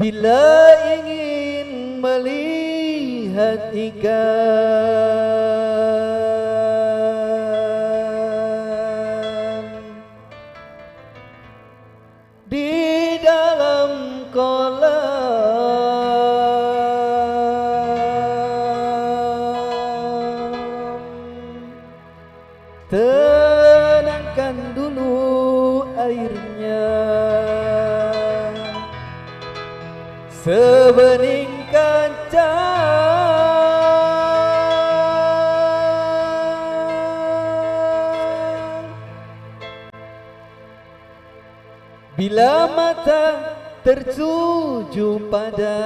Bila ingin melihat ikan di dalam kolam, tenangkan dulu airnya, sebening kaca. Bila mata tertuju pada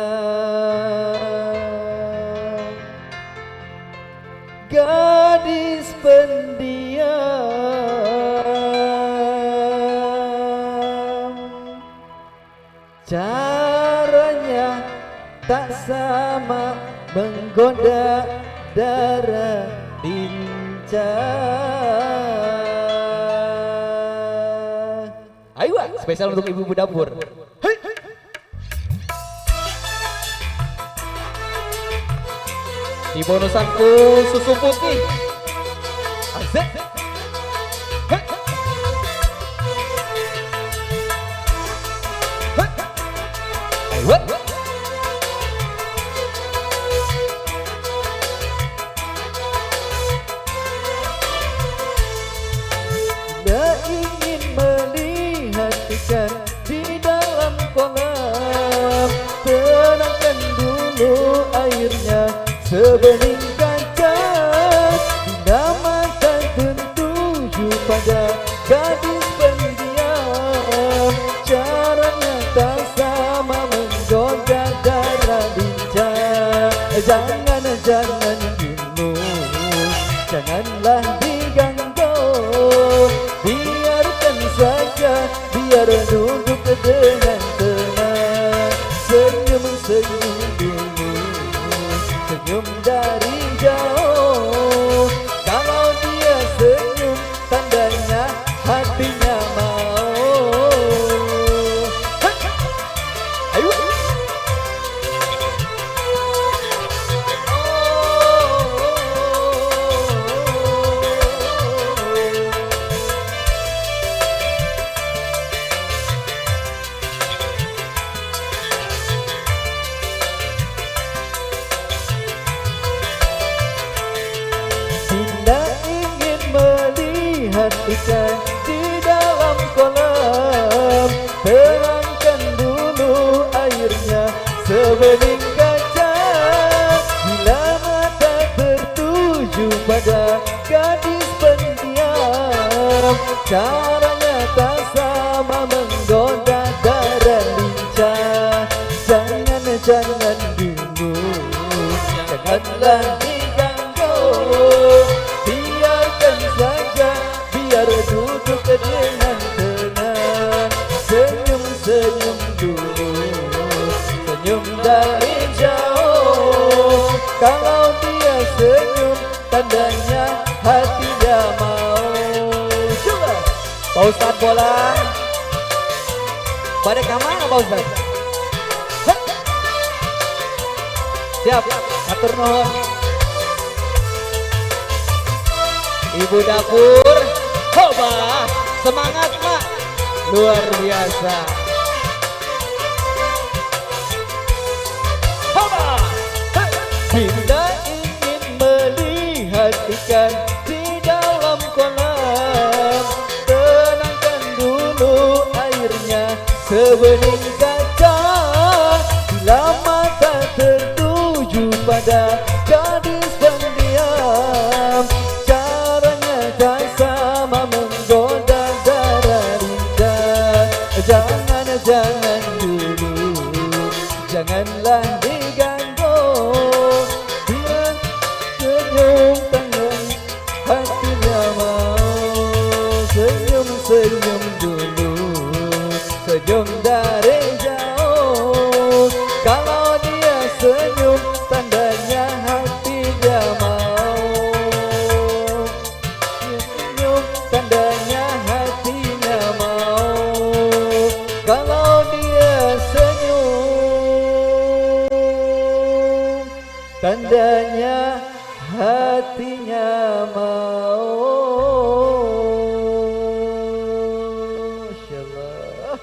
gadis pendiam, caranya tak sama menggoda darah lincah. Ayo, spesial untuk ibu-ibu dapur. Hei. Di bonusanku susu putih. Asik. Hei. Hei. Ayo. Bila ingin melihat ikan di dalam kolam, tenangkan dulu airnya, sebening kaca. Bila mata tertuju pada gadis pendiam, caranya tak sama menggoda darah lincah. Jangan dulu, janganlah diganggu, biarkan saja, biar duduk dengan tenang. Senyum-senyum dulu, senyum dari jauh. Kalau dia senyum, tandanya hatinya mau. Ayo. Bila ingin melihat ikan di dalam kolam, tenangkan dulu airnya, sebening kaca. Bila mata tertuju pada gadis pendiam, caranya tak sama menggoda darah lincah. Jangan dulu, janganlah diganggu, biarkan saja, biar duduk dengan tenang. Senyum-senyum dulu, senyum dari jauh. Kalau dia senyum, tandanya hatinya mau. Coba Pak Ustadz bola, pada kemana Pak Ustadz? Siap, atur nuhun. Ibu dapur, coba semangat Mak, luar biasa. Coba. Bila ingin melihat ikan di dalam kolam, tenangkan dulu airnya, sebening kaca. Bila mata tertuju pada gadis pendiam, caranya tak sama menggoda darah lincah. Jangan dulu, janganlah diganggu, biar senyum tangan hatinya mau. Senyum-senyum dulu, senyum dari jauh. Kalau dia senyum, tandanya hatinya mau. Dia senyum, tandanya hatinya mau. Kalau dia senyum, tandanya hatinya mau. Masya Allah.